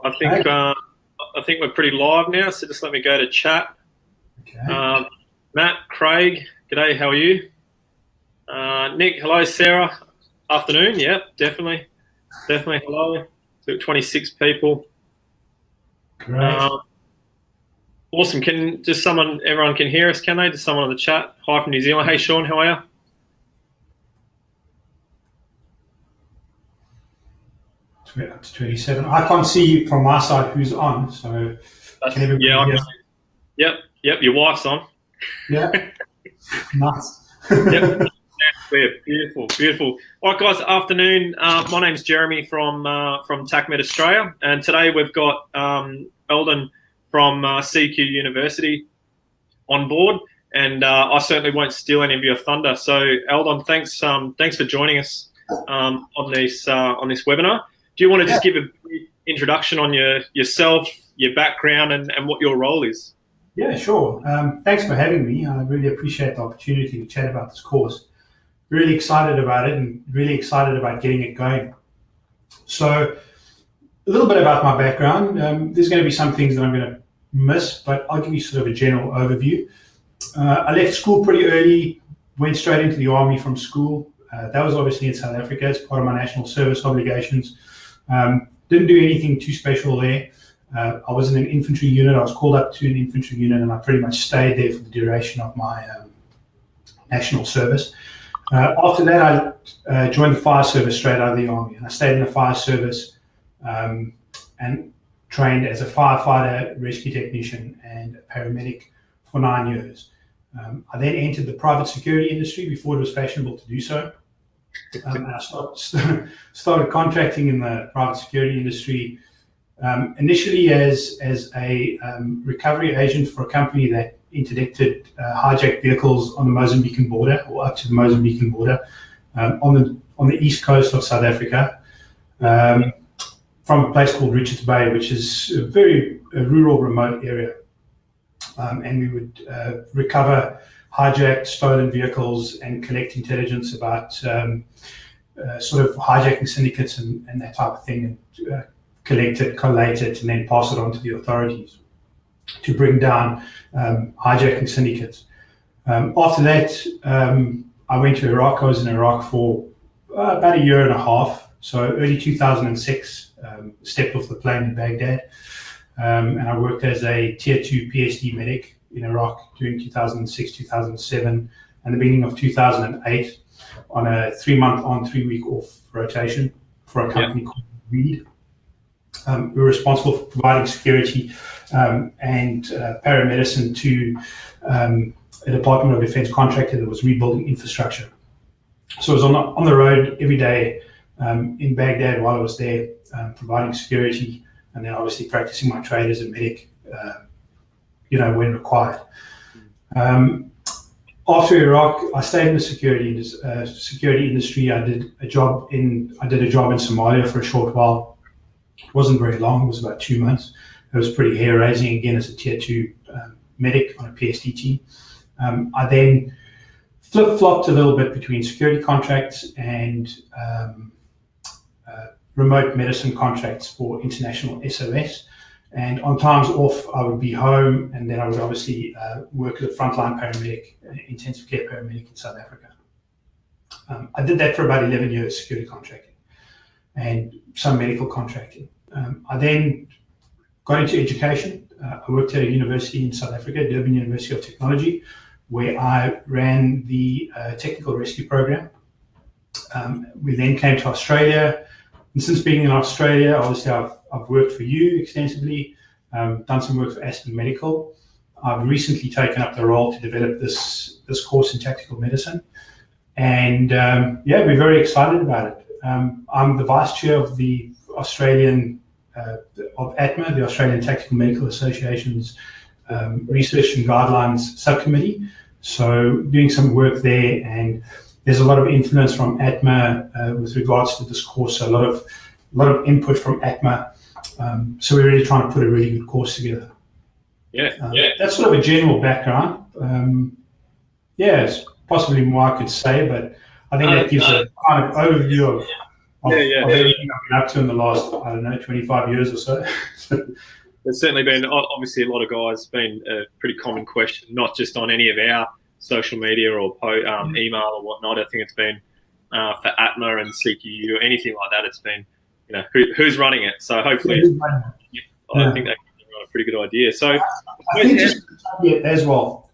I think we're pretty live now. So just let me go to chat. Okay. Matt, Craig, g'day. How are you? Nick, hello. Sarah, afternoon. Yeah, definitely. Hello. So 26 people. Great. Awesome. Everyone can hear us, can they? Just someone on the chat. Hi from New Zealand. Hey, Sean, how are you? Up to 27. I can't see from my side who's on, so can everybody hear? Yep. Your wife's on. Yeah. Nice. Yep. Beautiful. All right, guys. Afternoon. My name's Jeremy from TacMed Australia, and today we've got Eldon from CQU University on board, and I certainly won't steal any of your thunder. So, Eldon, thanks for joining us on this webinar. Do you want to just give a brief introduction on yourself, your background, and what your role is? Yeah, sure. Thanks for having me. I really appreciate the opportunity to chat about this course. Really excited about it and really excited about getting it going. So a little bit about my background. There's going to be some things that I'm going to miss, but I'll give you sort of a general overview. I left school pretty early, went straight into the army from school. That was obviously in South Africa as part of my national service obligations. Didn't do anything too special there. I was in an infantry unit. I was called up to an infantry unit, and I pretty much stayed there for the duration of my national service. After that, I joined the fire service straight out of the army, and I stayed in the fire service and trained as a firefighter, rescue technician, and a paramedic for 9 years. I then entered the private security industry before it was fashionable to do so. And I started contracting in the private security industry, initially as a recovery agent for a company that interdicted hijacked vehicles on the Mozambican border, or up to the Mozambican border, on the east coast of South Africa, from a place called Richards Bay, which is a very rural, remote area. And we would recover hijacked, stolen vehicles and collect intelligence about sort of hijacking syndicates and that type of thing, and collect it, collate it, and then pass it on to the authorities to bring down hijacking syndicates. After that, I went to Iraq. I was in Iraq for about a year and a half. So early 2006, stepped off the plane in Baghdad, and I worked as a Tier 2 PSD medic in Iraq during 2006, 2007, and the beginning of 2008 on a 3-month on, 3-week off rotation for a company called Grad. We were responsible for providing security and paramedicine to a Department of Defense contractor that was rebuilding infrastructure. So I was on the road every day in Baghdad while I was there, providing security, and then obviously practicing my trade as a medic, when required. After Iraq, I stayed in the security industry. I did a job in Somalia for a short while. It wasn't very long. It was about 2 months. It was pretty hair-raising, again, as a Tier 2 medic on a PSD team. I then flip-flopped a little bit between security contracts and remote medicine contracts for international SOS. And on times off, I would be home, and then I would obviously work as a frontline paramedic, intensive care paramedic in South Africa. I did that for about 11 years, security contracting, and some medical contracting. I then got into education. I worked at a university in South Africa, Durban University of Technology, where I ran the technical rescue program. We then came to Australia, and since being in Australia, obviously I've worked for you extensively, done some work for Aspen Medical. I've recently taken up the role to develop this course in tactical medicine, and we're very excited about it. I'm the vice chair of the Australian of ATMA, the Australian Tactical Medical Association's Research and Guidelines Subcommittee. So doing some work there, and there's a lot of influence from ATMA with regards to this course. So a lot of input from ATMA. So we're really trying to put a really good course together. That's sort of a general background. It's possibly more I could say, but I think that gives a kind of overview of of everything I've been up to in the last, I don't know, 25 years or so. There's certainly been, obviously, a lot of guys, been a pretty common question, not just on any of our social media or email or whatnot. I think it's been for ATMA and CQU or anything like that. It's been, who's running it. So hopefully, I think they got a pretty good idea. So I think just as well.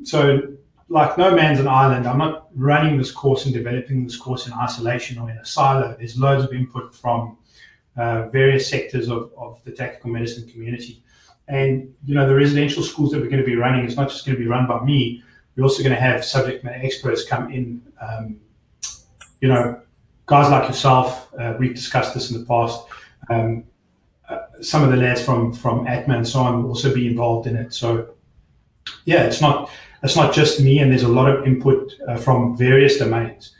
So like no man's an island. I'm not running this course and developing this course in isolation or in a silo. There's loads of input from various sectors of the tactical medicine community. And, the residential schools that we're going to be running, it's not just going to be run by me. We're also going to have subject matter experts come in, guys like yourself. We've discussed this in the past. Some of the lads from ATMA and so on will also be involved in it. So, yeah, it's not just me, and there's a lot of input from various domains.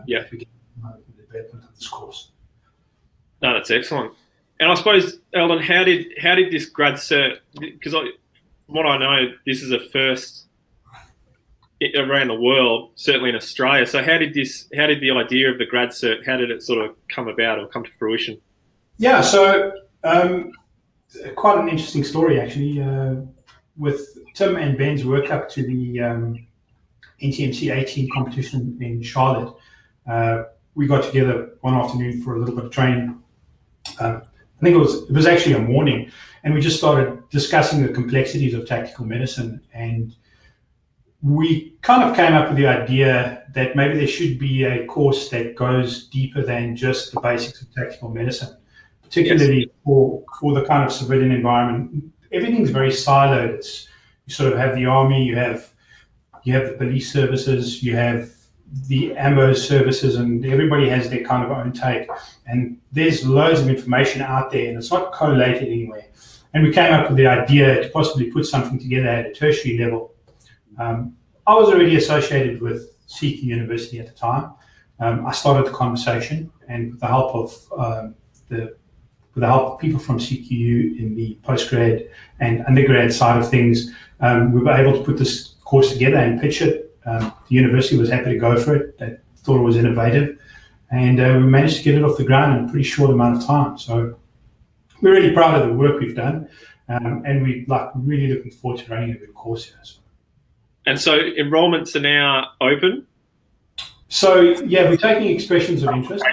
Yeah, we get the development of this course. No, that's excellent. And I suppose, Eldon, how did this grad cert? Because from what I know, this is a first around the world, certainly in Australia. So how did the idea of the grad cert, how did it sort of come about or come to fruition? Yeah, so quite an interesting story actually. With Tim and Ben's work up to the NTMC 18 competition in Charlotte, we got together one afternoon for a little bit of training. I think it was actually a morning, and we just started discussing the complexities of tactical medicine, and we kind of came up with the idea that maybe there should be a course that goes deeper than just the basics of tactical medicine, particularly for the kind of civilian environment. Everything's very siloed. You sort of have the army, you have the police services, you have the ambo services, and everybody has their kind of own take. And there's loads of information out there, and it's not collated anywhere. And we came up with the idea to possibly put something together at a tertiary level. I was already associated with CQ University at the time. I started the conversation, and with the help of people from CQU in the postgrad and undergrad side of things, we were able to put this course together and pitch it. The university was happy to go for it. They thought it was innovative, and we managed to get it off the ground in a pretty short amount of time. So we're really proud of the work we've done, and we're really looking forward to running a good course here. And so enrollments are now open? So yeah, we're taking expressions of interest.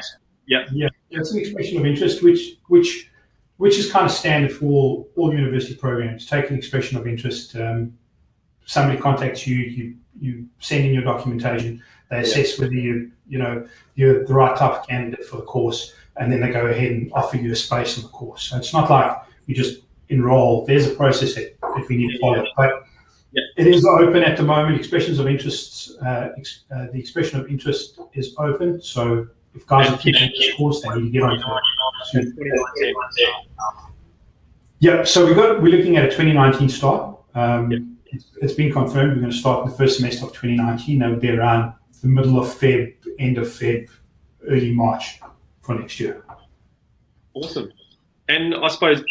Yeah, it's an expression of interest, which is kind of standard for all university programs. Take an expression of interest. Somebody contacts you, you send in your documentation. They assess whether you're the right type of candidate for the course, and then they go ahead and offer you a space in the course. So it's not like you just enroll. There's a process that we need to follow. But it is open at the moment. Expressions of interest. The expression of interest is open. So if guys are taking this course, they need to get on it. Yeah, so we're looking at a 2019 start. It's been confirmed we're going to start in the first semester of 2019. That would be around the middle of Feb, end of Feb, early March for next year. Awesome. And I suppose,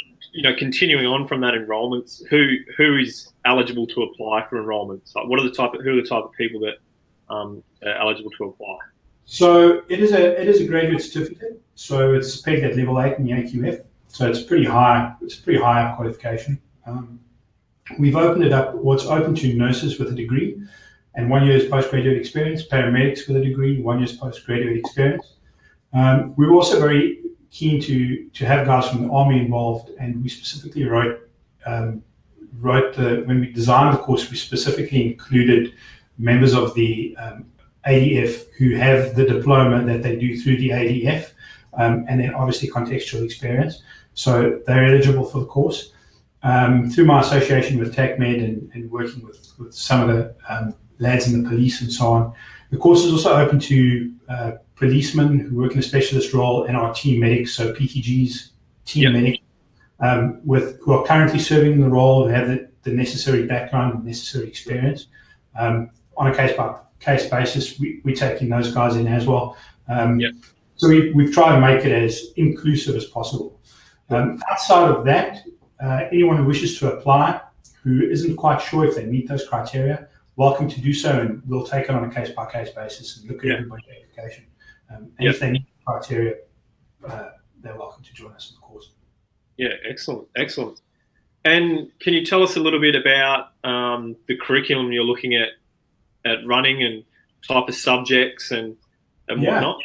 continuing on from that enrollments, who is eligible to apply for enrollments? Like, who are the type of people that are eligible to apply? So it is a graduate certificate. So it's pegged at level 8 in the AQF. So it's pretty high. It's a pretty high up qualification. We've opened it up. It's open to nurses with a degree and 1 year's postgraduate experience, paramedics with a degree, 1 year's postgraduate experience. We were also very keen to have guys from the Army involved, and we specifically wrote when we designed the course, we specifically included members of the ADF who have the diploma that they do through the ADF, and then obviously contextual experience. So they're eligible for the course. Through my association with TacMed and working with some of the lads in the police and so on, the course is also open to policemen who work in a specialist role and are team medics, so PTGs, team medics, who are currently serving in the role, who have the necessary background and necessary experience. On a case-by-case basis, we're taking those guys in as well. So we've tried to make it as inclusive as possible. Outside of that, anyone who wishes to apply who isn't quite sure if they meet those criteria, welcome to do so, and we'll take it on a case-by-case basis and look at everybody's application. And if they meet the criteria, they're welcome to join us in the course. Yeah, excellent. And can you tell us a little bit about the curriculum you're looking at running and type of subjects and whatnot?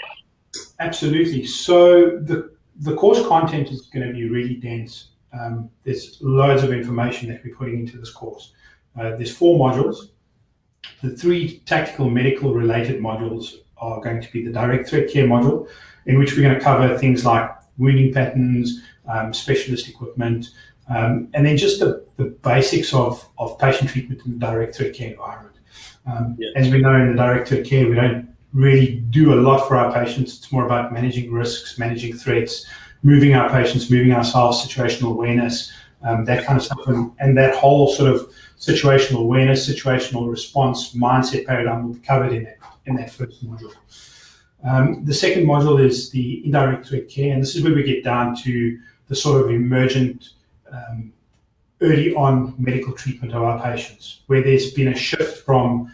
Absolutely. So the course content is going to be really dense. There's loads of information that we're putting into this course. There's 4 modules. The 3 tactical medical related modules are going to be the direct threat care module, in which we're going to cover things like wounding patterns, specialist equipment, and then just the basics of patient treatment in the direct threat care environment. As we know, in the direct threat care, we don't really do a lot for our patients. It's more about managing risks, managing threats, moving our patients, moving ourselves, situational awareness, that kind of stuff. And that whole sort of situational awareness, situational response mindset paradigm will be covered in that first module. The second module is the indirect threat care, and this is where we get down to the sort of emergent, early on medical treatment of our patients, where there's been a shift from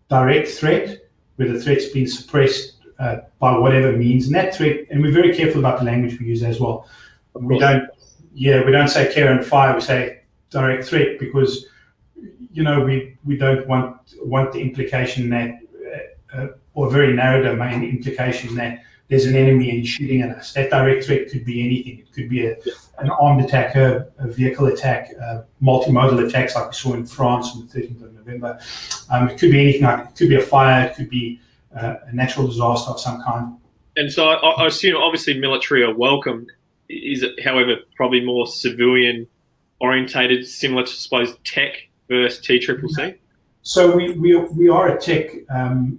direct threat, where the threat's been suppressed by whatever means, and that threat, and we're very careful about the language we use as well. We don't say care and fire, we say direct threat, because we don't want the implication that, or very narrow domain implication that there's an enemy and shooting at us. That direct threat could be anything. It could be an armed attack, a vehicle attack, multimodal attacks like we saw in France on the 13th of November. It could be anything. It could be a fire. It could be a natural disaster of some kind. And so I assume obviously military are welcome. Is it, however, probably more civilian orientated, similar to, I suppose, tech versus TCCC? So we are a tech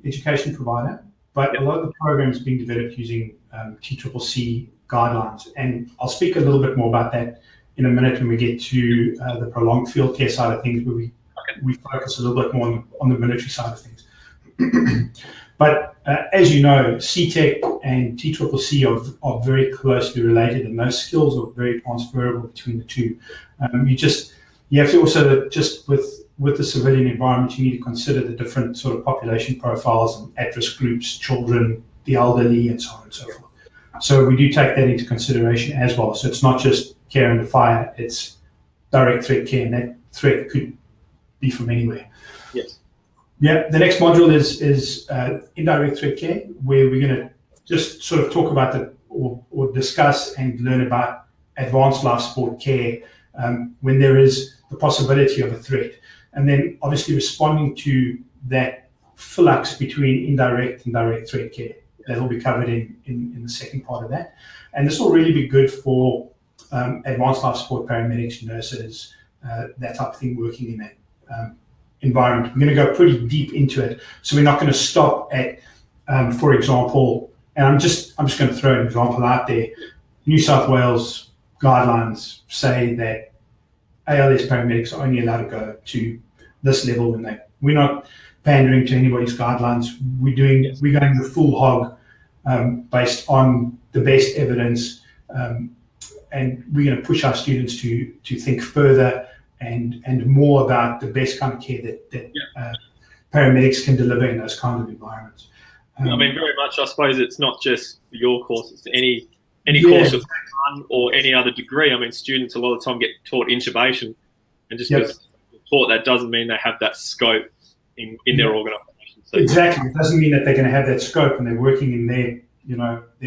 education provider, but a lot of the programs being developed using TCCC guidelines. And I'll speak a little bit more about that in a minute when we get to the prolonged field care side of things, where we focus a little bit more on the military side of things. But as you know, CTEC and TCCC are very closely related, and those skills are very transferable between the two. You have to also, just with the civilian environment, you need to consider the different sort of population profiles and at-risk groups, children, the elderly, and so on and so forth. So we do take that into consideration as well. So it's not just care under fire, it's direct threat care, and that threat could be from anywhere. Yes. Yeah, the next module is indirect threat care, where we're going to just sort of talk about or discuss and learn about advanced life support care when there is the possibility of a threat. And then obviously responding to that flux between indirect and direct threat care. That will be covered in the second part of that. And this will really be good for advanced life support paramedics, nurses, that type of thing, working in that environment. We're going to go pretty deep into it. So we're not going to stop at, for example, and I'm just going to throw an example out there. New South Wales guidelines say that ALS paramedics are only allowed to go to this level we're not pandering to anybody's guidelines. We're going the full hog based on the best evidence, and we're going to push our students to think further and more about the best kind of care that paramedics can deliver in those kind of environments. I mean, very much, I suppose it's not just for your course, it's any course of one or any other degree. I mean, students a lot of the time get taught intubation, and just because they're taught that doesn't mean they have that scope in their organisation. So, exactly. It doesn't mean that they're going to have that scope and they're working in their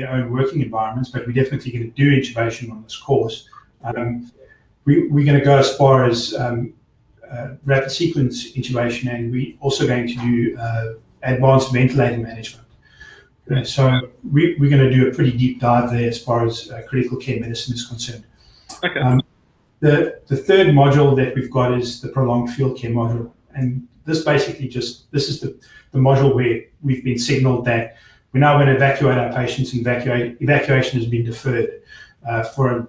own working environments, but we're definitely going to do intubation on this course. We're going to go as far as rapid sequence intubation, and we're also going to do advanced ventilator management. So we're going to do a pretty deep dive there as far as critical care medicine is concerned. Okay. The third module that we've got is the prolonged field care module, and this basically this is the module where we've been signaled that we're now going to evacuate our patients, and evacuation has been deferred for an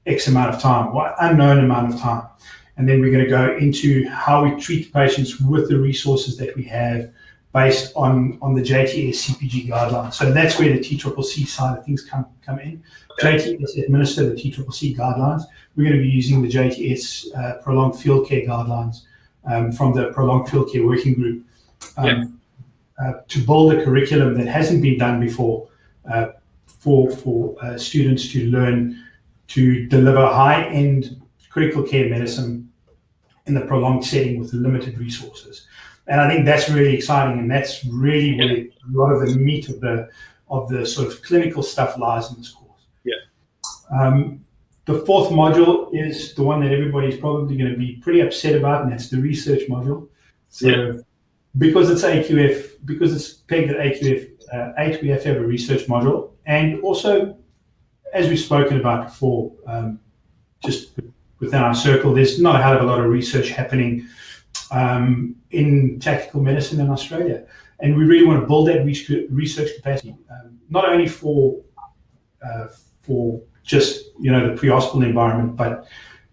X amount of time, or unknown amount of time. And then we're going to go into how we treat patients with the resources that we have based on the JTS CPG guidelines. So that's where the TCCC side of things come in. JTS administer the TCCC guidelines. We're going to be using the JTS prolonged field care guidelines from the prolonged field care working group to build a curriculum that hasn't been done before for students to learn to deliver high-end critical care medicine in the prolonged setting with limited resources. And I think that's really exciting, and that's really where a lot of the meat of the sort of clinical stuff lies in this course. The fourth module is the one that everybody's probably going to be pretty upset about, and that's the research module. So because it's AQF, because it's pegged at AQF 8, we have to have a research module. And also, as we've spoken about before, just within our circle, there's not a hell of a lot of research happening in tactical medicine in Australia. And we really want to build that research capacity, not only for just the pre-hospital environment, but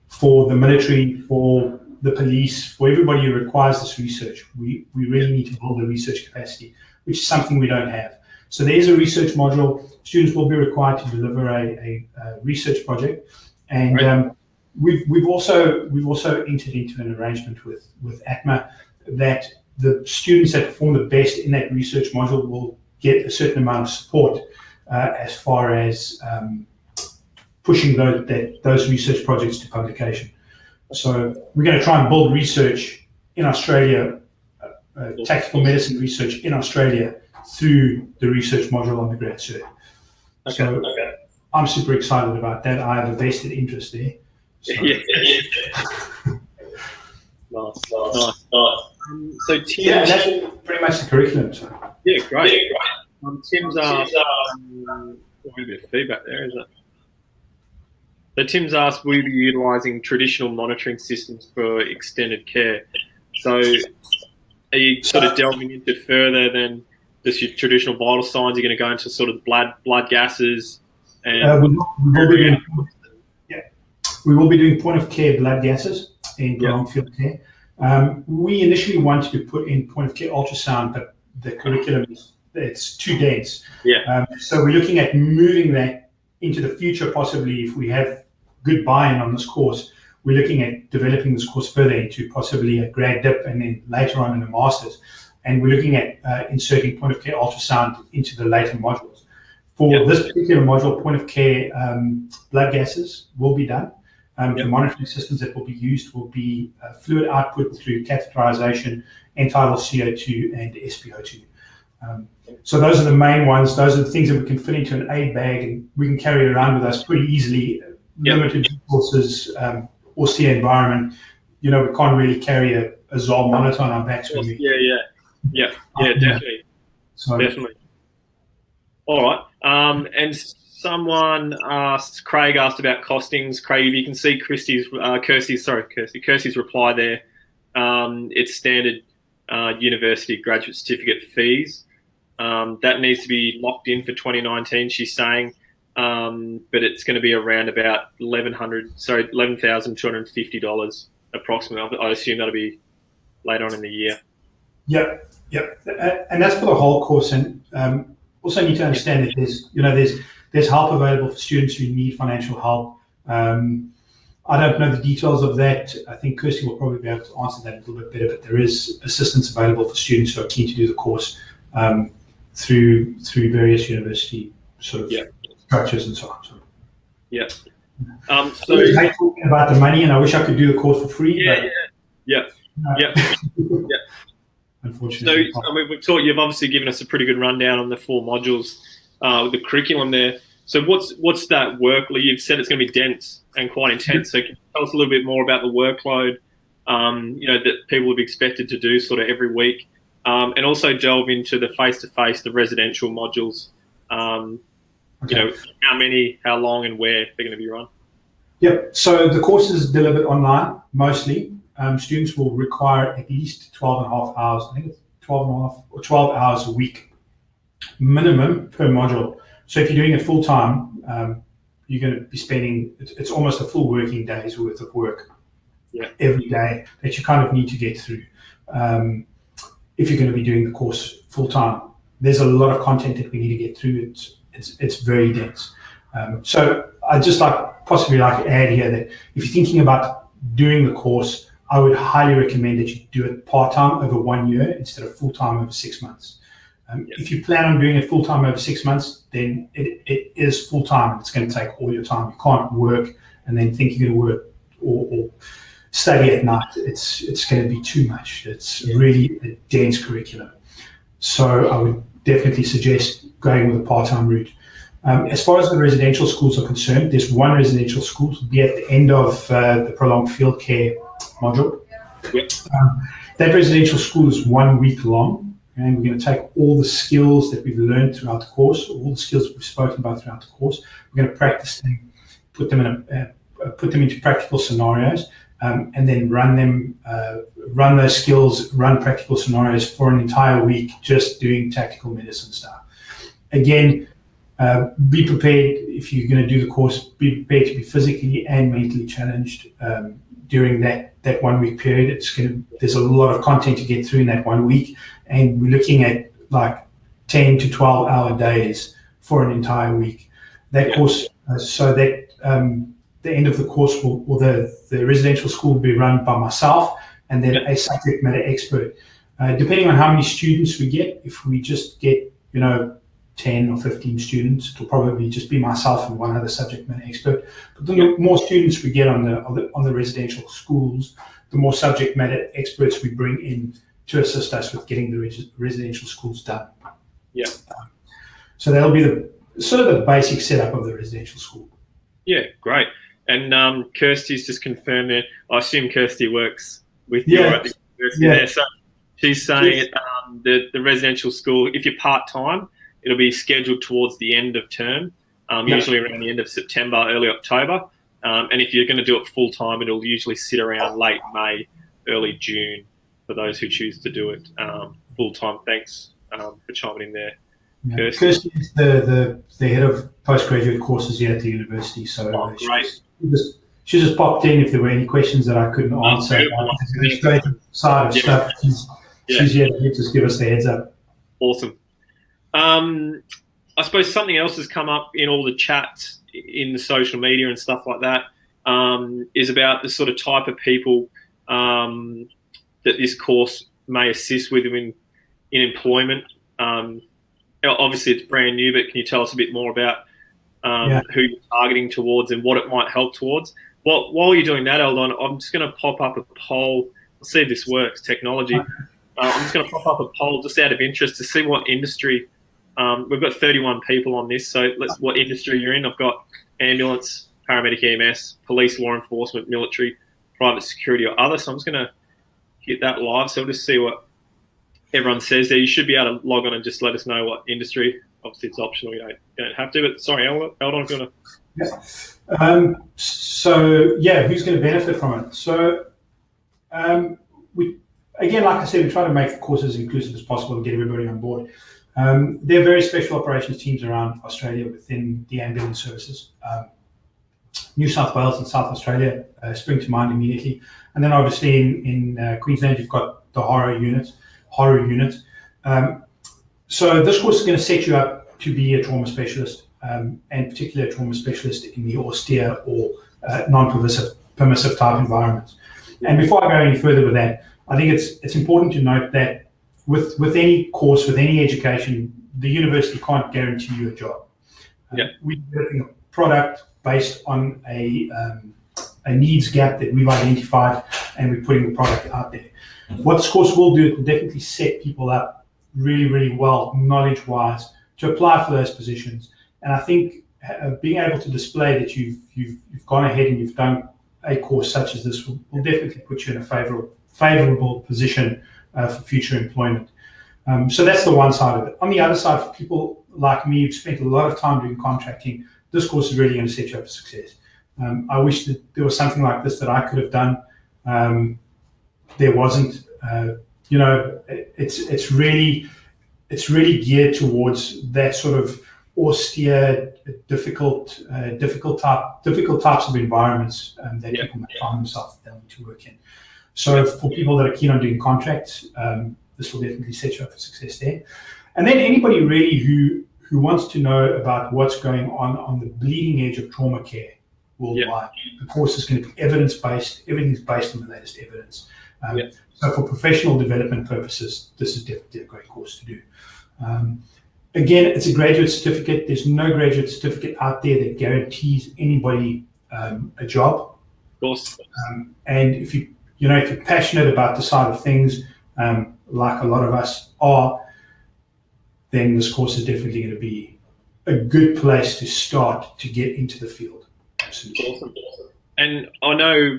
for the military, for the police, for everybody who requires this research. We really need to build a research capacity, which is something we don't have. So there is a research module. Students will be required to deliver a research project, and we've also entered into an arrangement with ATMA that the students that perform the best in that research module will get a certain amount of support as far as pushing those research projects to publication. So we're going to try and build research in Australia, tactical medicine research in Australia through the research module on the Grad Cert. So I'm super excited about that. I have a vested interest there. So. Nice. So Tim, that's pretty much the curriculum. So. Yeah, great. Tim's asked, a bit of feedback there, isn't it? So Tim's asked, will you be utilising traditional monitoring systems for extended care? So are you sort of delving into further than just your traditional vital signs? You're going to go into sort of blood gases and we will be doing point of care blood gases in prolonged field care. We initially wanted to put in point of care ultrasound, but the curriculum it's too dense. So we're looking at moving that into the future, possibly if we have good buy-in on this course. We're looking at developing this course further into possibly a grad dip and then later on in a master's. And we're looking at inserting point of care ultrasound into the later modules. For this particular module, point of care blood gases will be done. The monitoring systems that will be used will be fluid output through catheterization, end-tidal CO2, and SpO2. So those are the main ones. Those are the things that we can fit into an aid bag and we can carry around with us pretty easily. Limited resources, austere environment. We can't really carry a ZOL monitor on our backs. Definitely. So, definitely. All right. And someone asked, Craig asked about costings. Craig, if you can see Kirsty's reply there, it's standard university graduate certificate fees. That needs to be locked in for 2019, she's saying, but it's going to be around about $11,250 approximately. I assume that'll be later on in the year. Yep. And that's for the whole course. And also need to understand that there's help available for students who need financial help. I don't know the details of that. I think Kirsty will probably be able to answer that a little bit better, but there is assistance available for students who are keen to do the course through various university sort of structures and so on. So. So I hate talking about the money, and I wish I could do the course for free. Unfortunately. So you've obviously given us a pretty good rundown on the 4 modules, with the curriculum there. So what's that work? You've said it's going to be dense and quite intense. So can you tell us a little bit more about the workload, that people will be expected to do sort of every week, and also delve into the face-to-face, the residential modules. How many, how long, and where they're going to be run. Yep. So the course is delivered online mostly. Students will require at least 12 and a half hours. I think it's 12 and a half or 12 hours a week minimum per module. So if you're doing it full time, you're going to be spending, it's almost a full working day's worth of work every day that you kind of need to get through. If you're going to be doing the course full time, there's a lot of content that we need to get through. It's very dense. So I'd just possibly like to add here that if you're thinking about doing the course, I would highly recommend that you do it part-time over 1 year instead of full-time over 6 months. If you plan on doing it full-time over 6 months, then it is full-time. It's going to take all your time. You can't work and then think you're going to work or study at night. It's going to be too much. It's really a dense curriculum. So I would definitely suggest going with a part-time route. As far as the residential schools are concerned, there's one residential school to be at the end of the prolonged field care module. Yep. That residential school is 1 week long, and we're going to take all the skills that we've learned throughout the course, all the skills that we've spoken about throughout the course. We're going to practice them, put them into practical scenarios, and then run those skills, run practical scenarios for an entire week, just doing tactical medicine stuff. Again, be prepared if you're going to do the course. Be prepared to be physically and mentally challenged during that 1 week period. There's a lot of content to get through in that 1 week, and we're looking at like 10 to 12 hour days for an entire week. That course, so that the end of the course the residential school will be run by myself and then a subject matter expert. Depending on how many students we get, if we just get 10 or 15 students, it'll probably just be myself and one other subject matter expert. But the more students we get on the residential schools, the more subject matter experts we bring in to assist us with getting the residential schools done. Yeah. So that'll be the basic setup of the residential school. Yeah, great. And Kirsty's just confirmed that. I assume Kirsty works with you at the university there. So she's saying the residential school, if you're part-time, it'll be scheduled towards the end of term, usually around the end of September, early October. And if you're going to do it full-time, it'll usually sit around late May, early June for those who choose to do it full-time. Thanks for chiming in there. Yeah. Kirsty is the head of postgraduate courses here at the university. So she just popped in if there were any questions that I couldn't answer. The administrative side of stuff, she's here to just give us the heads up. Awesome. I suppose something else has come up in all the chats in the social media and stuff like that, is about the sort of type of people that this course may assist with in employment. Obviously, it's brand new, but can you tell us a bit more about who you're targeting towards and what it might help towards? While you're doing that, Eldon, I'm just going to pop up a poll. Let's see if this works, technology. I'm just going to pop up a poll just out of interest to see what industry. We've got 31 people on this, so what industry you're in. I've got ambulance, paramedic, EMS, police, law enforcement, military, private security, or other. So I'm just going to hit that live. So we'll just see what everyone says there. You should be able to log on and just let us know what industry. Obviously, it's optional. You don't have to. But sorry, Eldon, if you want to. Who's going to benefit from it? So again, like I said, we try to make the course as inclusive as possible and get everybody on board. There are very special operations teams around Australia within the ambulance services. New South Wales and South Australia spring to mind immediately. And then obviously in Queensland, you've got the HORO unit. So this course is going to set you up to be a trauma specialist, and particularly a trauma specialist in the austere or non-permissive type environments. And before I go any further with that, I think it's important to note that with any course, with any education, the university can't guarantee you a job. We're developing a product based on a needs gap that we've identified, and we're putting the product out there. What this course will do, it will definitely set people up really, really well, knowledge-wise, to apply for those positions. And I think being able to display that you've gone ahead and you've done a course such as this will definitely put you in a favorable position for future employment. So that's the one side of it. On the other side, for people like me who've spent a lot of time doing contracting, this course is really going to set you up for success. I wish that there was something like this that I could have done. There wasn't. It's really geared towards that sort of austere, difficult types of environments that people may find themselves that they need to work in. So for people that are keen on doing contracts, this will definitely set you up for success there. And then anybody really who wants to know about what's going on the bleeding edge of trauma care worldwide, the course is going to be evidence-based. Everything's based on the latest evidence. So for professional development purposes, this is definitely a great course to do. Again, it's a graduate certificate. There's no graduate certificate out there that guarantees anybody a job. Of course. And if if you're passionate about the side of things, like a lot of us are, then this course is definitely going to be a good place to start to get into the field. Absolutely. Awesome. And I know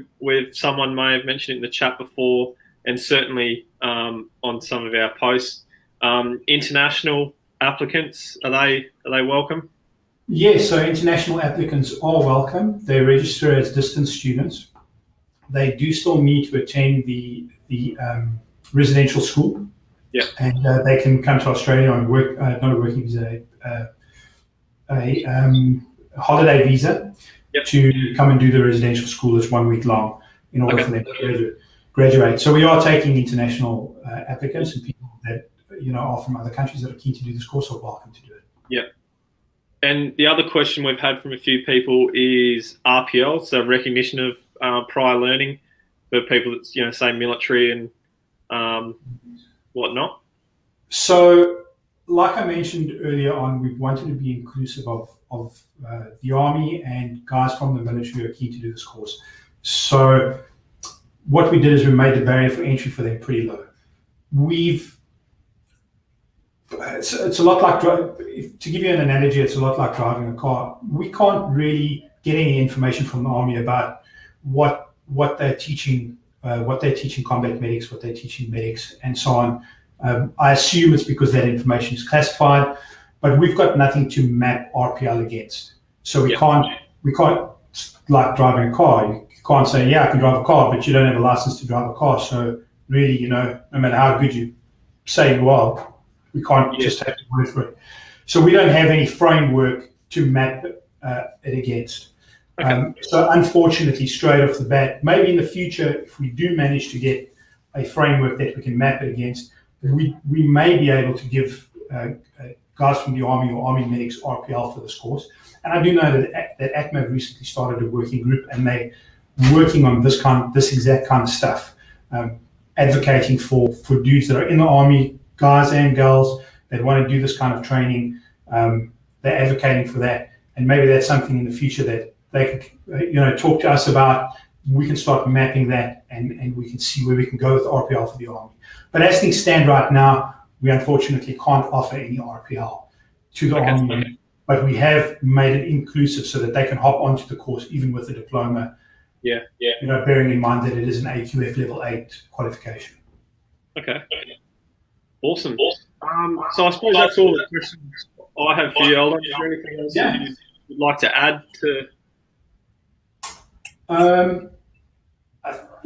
someone may have mentioned it in the chat before, and certainly on some of our posts, international applicants, are they welcome? Yes, so international applicants are welcome. They register as distance students. They do still need to attend the residential school. Yeah. And they can come to Australia on not a working visa, a holiday visa. Yep. To come and do the residential school. It's 1 week long in order for them to graduate. So we are taking international applicants, and people that are from other countries that are keen to do this course are welcome to do it. Yeah. And the other question we've had from a few people is RPL, so recognition of prior learning for people that say military and whatnot. So, like I mentioned earlier on, we wanted to be inclusive of the Army and guys from the military who are keen to do this course. So what we did is we made the barrier for entry for them pretty low. It's a lot like, to give you an analogy, it's a lot like driving a car. We can't really get any information from the Army about what they're teaching combat medics, what they're teaching medics, and so on. I assume it's because that information is classified, but we've got nothing to map RPL against. So we can't, like driving a car. You can't say, yeah, I can drive a car, but you don't have a license to drive a car. So really, no matter how good you say you are, we can't just have to word for it. So we don't have any framework to map it against. Okay. So unfortunately, straight off the bat, maybe in the future, if we do manage to get a framework that we can map it against, we may be able to give guys from the Army or Army medics RPL for this course. And I do know that TacMed recently started a working group, and they're working on this exact kind of stuff, advocating for dudes that are in the Army, guys and girls that want to do this kind of training. They're advocating for that, and maybe that's something in the future that they could talk to us about. We can start mapping that, and we can see where we can go with RPL for the Army. But as things stand right now, we unfortunately can't offer any RPL to the Army, but we have made it inclusive so that they can hop onto the course even with a diploma. Yeah. Bearing in mind that it is an AQF level 8 qualification. Okay. Awesome. So I suppose that's all the questions I have for you, Eldon. Is there anything else that you'd like to add to?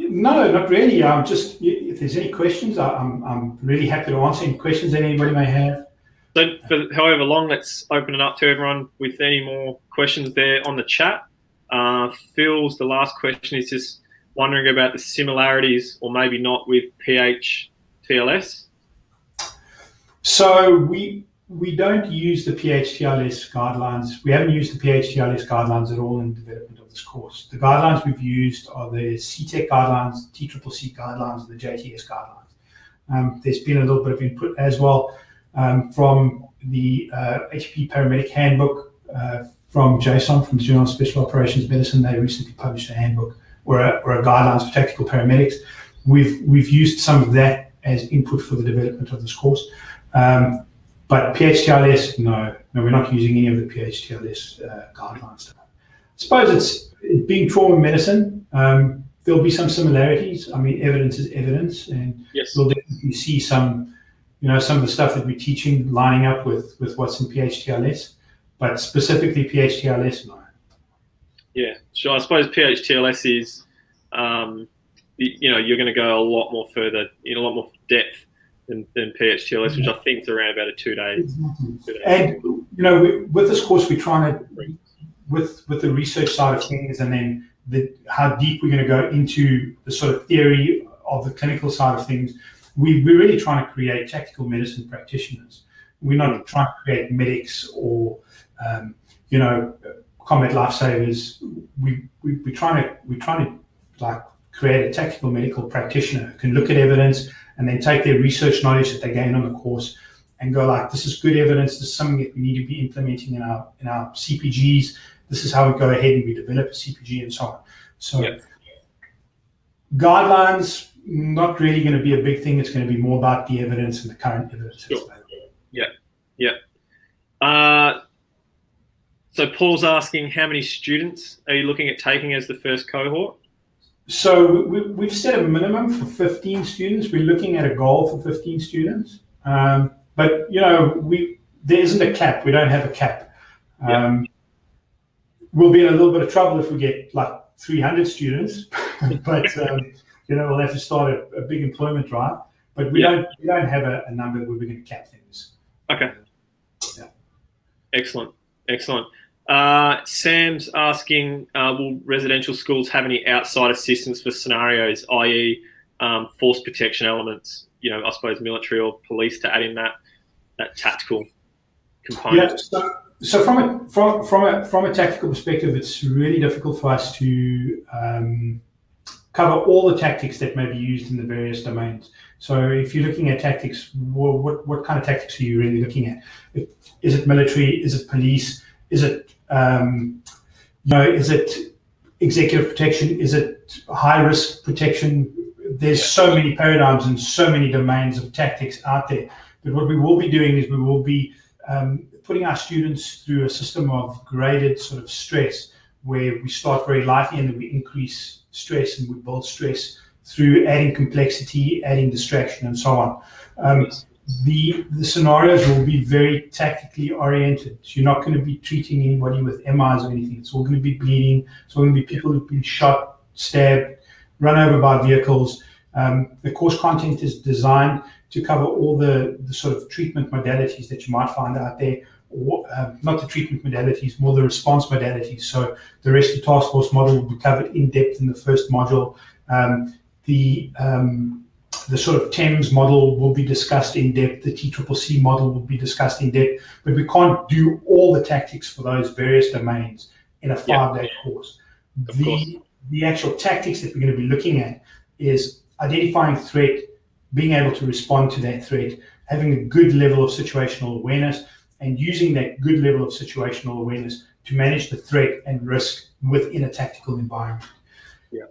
No, not really. Just if there's any questions, I'm really happy to answer any questions that anybody may have. So for however long, let's open it up to everyone with any more questions there on the chat. Phil's the last question is just wondering about the similarities, or maybe not, with PHTLS. So we don't use the PHTLS guidelines. We haven't used the PHTLS guidelines at all in development of this course. The guidelines we've used are the CTEC guidelines, TCCC guidelines, and the JTS guidelines. There's been a little bit of input as well from the HP Paramedic Handbook from JSON, from the Journal of Special Operations Medicine. They recently published a handbook or a guidelines for tactical paramedics. We've used some of that as input for the development of this course. But PHTLS, no, we're not using any of the PHTLS guidelines. I suppose it's being trauma medicine. There'll be some similarities. I mean, evidence is evidence, and we'll definitely see some of the stuff that we're teaching lining up with what's in PHTLS. But specifically PHTLS, no. Yeah, sure. I suppose PHTLS is, you're going to go a lot more further, in a lot more depth than PHTLS, which I think is around about a 2 day. Exactly. And with this course, we're trying to, with the research side of things, and then how deep we're going to go into the sort of theory of the clinical side of things. We're really trying to create tactical medicine practitioners. We're not trying to create medics or combat lifesavers. We're trying to like create a tactical medical practitioner who can look at evidence and then take their research knowledge that they gain on the course and go like, this is good evidence. This is something that we need to be implementing in our CPGs. This is how we go ahead and we develop a CPG and so on. So guidelines, not really going to be a big thing. It's going to be more about the evidence and the current evidence. Sure. Yeah. So Paul's asking, how many students are you looking at taking as the first cohort? So we've set a minimum for 15 students. We're looking at a goal for 15 students. But, there isn't a cap. We don't have a cap. We'll be in a little bit of trouble if we get like 300 students, but we'll have to start a big employment drive. But we don't have a number where we're going to cap things. Okay. Excellent. Sam's asking, will residential schools have any outside assistance for scenarios, i.e., force protection elements? I suppose military or police to add in that tactical component. Yeah. So from a tactical perspective, it's really difficult for us to cover all the tactics that may be used in the various domains. So if you're looking at tactics, what kind of tactics are you really looking at? Is it military? Is it police? Is it is it executive protection? Is it high risk protection? There's so many paradigms and so many domains of tactics out there. But what we will be doing is we will be putting our students through a system of graded sort of stress, where we start very lightly and then we increase stress and we build stress through adding complexity, adding distraction, and so on. The scenarios will be very tactically oriented. So you're not going to be treating anybody with MIs or anything. It's all going to be bleeding. It's all going to be people who've been shot, stabbed, run over by vehicles. The course content is designed to cover all the sort of treatment modalities that you might find out there. Not the treatment modalities, more the response modalities. So the rescue task force model will be covered in depth in the first module. The sort of TEMS model will be discussed in depth. The TCCC model will be discussed in depth. But we can't do all the tactics for those various domains in a 5-day course. The actual tactics that we're going to be looking at is identifying threat, being able to respond to that threat, having a good level of situational awareness, and using that good level of situational awareness to manage the threat and risk within a tactical environment.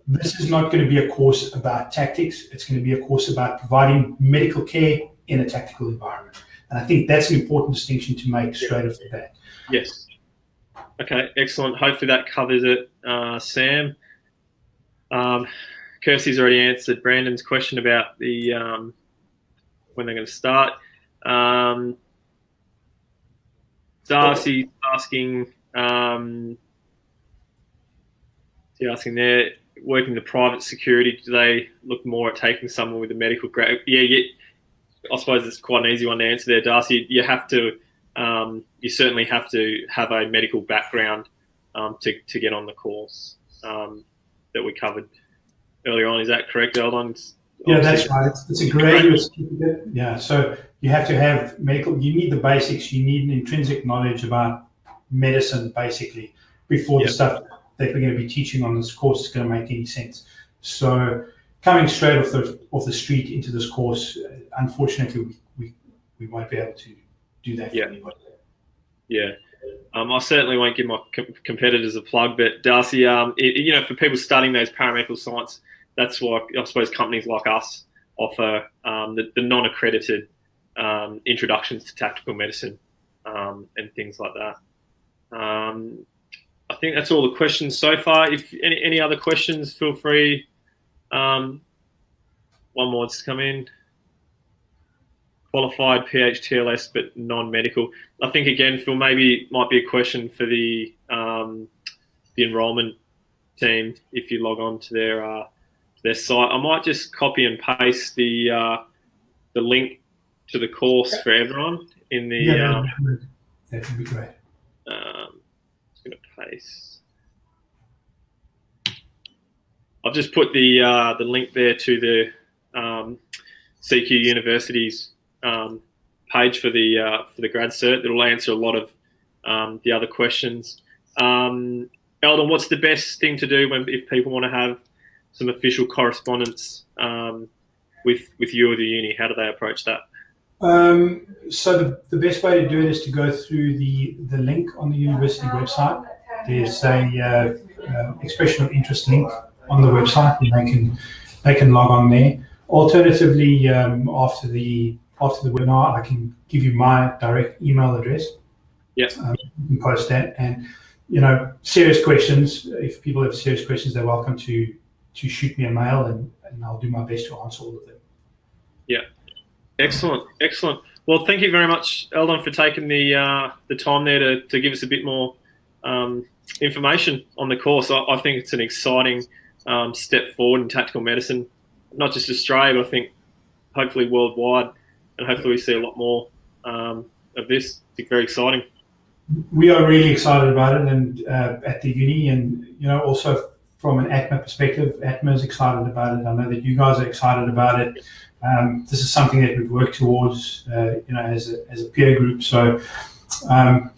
This is not going to be a course about tactics. It's going to be a course about providing medical care in a tactical environment. And I think that's an important distinction to make straight off the bat. Yes. Okay, excellent. Hopefully that covers it, Sam. Kirsty's already answered Brandon's question about the when they're going to start. Darcy's asking, there, working the private security, do they look more at taking someone with a medical grade? Yeah, I suppose it's quite an easy one to answer there, Darcy. You have to, you certainly have to have a medical background to get on the course that we covered earlier on. Is that correct, Eldon? Yeah, that's right. It's a graduate certificate. Yeah, so you have to have medical. You need the basics. You need an intrinsic knowledge about medicine, basically, before the stuff that we're going to be teaching on this course is going to make any sense. So coming straight off the street into this course, unfortunately, we won't be able to do that for anybody. Yeah. I certainly won't give my competitors a plug, but Darcy, for people studying those paramedical science, that's why I suppose companies like us offer the non-accredited introductions to tactical medicine and things like that. I think that's all the questions so far. If any other questions, feel free. One more just come in. Qualified PHTLS but non-medical. I think again, Phil, maybe might be a question for the enrolment team if you log on to their site. I might just copy and paste the link to the course for everyone in the. That would be great. Just going to paste. I've just put the link there to the CQ University's page for the grad cert. It'll answer a lot of the other questions. Eldon, what's the best thing to do if people want to have some official correspondence with you or the uni? How do they approach that? So the best way to do it is to go through the link on the university website. There's a expression of interest link on the website, and they can log on there. Alternatively, after the webinar, I can give you my direct email address. Yes. You can post that, and serious questions. If people have serious questions, they're welcome to shoot me a mail, and I'll do my best to answer all of them. Yeah. Excellent. Well, thank you very much, Eldon, for taking the time there to give us a bit more information on the course. I think it's an exciting step forward in tactical medicine, not just Australia, but I think hopefully worldwide, and hopefully we see a lot more of this. It's very exciting. We are really excited about it, and at the uni, and also from an ATMA perspective, ATMA is excited about it. I know that you guys are excited about it. This is something that we've worked towards, as a peer group. So, I'm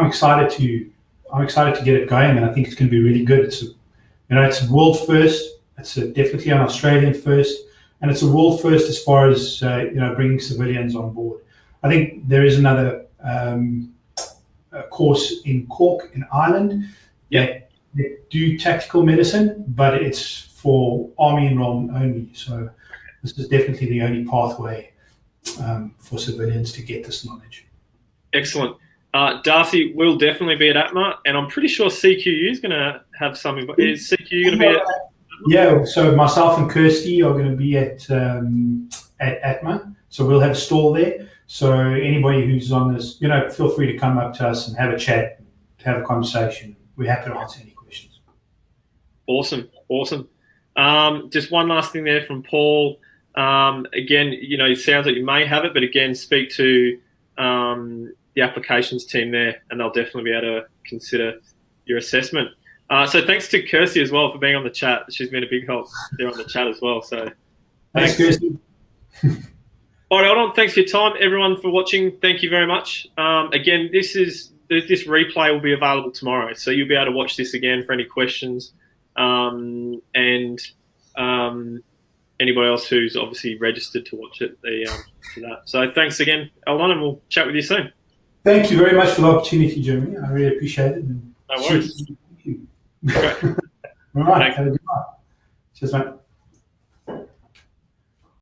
excited to get it going, and I think it's going to be really good. It's a world first. It's definitely an Australian first, and it's a world first as far as bringing civilians on board. I think there is another course in Cork in Ireland that do tactical medicine, but it's for army enrollment only. So this is definitely the only pathway for civilians to get this knowledge. Excellent. Darcy will definitely be at ATMA, and I'm pretty sure CQU is going to have something. Is CQU going to be at ATMA? Yeah, so myself and Kirsty are going to be at ATMA, so we'll have a stall there. So anybody who's on this, feel free to come up to us and have a chat, have a conversation. We're happy to answer any questions. Awesome. Just one last thing there from Paul. Again, it sounds like you may have it, but again, speak to the applications team there, and they'll definitely be able to consider your assessment. So thanks to Kirsty as well for being on the chat. She's been a big help there on the chat as well. So thanks Kirsty. All right, hold on. Thanks for your time, everyone, for watching. Thank you very much. Again, this replay will be available tomorrow, so you'll be able to watch this again for any questions, and anybody else who's obviously registered to watch it. To that. So thanks again, Eldon, and we'll chat with you soon. Thank you very much for the opportunity, Jeremy. I really appreciate it. No worries. All right. Have a good night. Cheers, mate.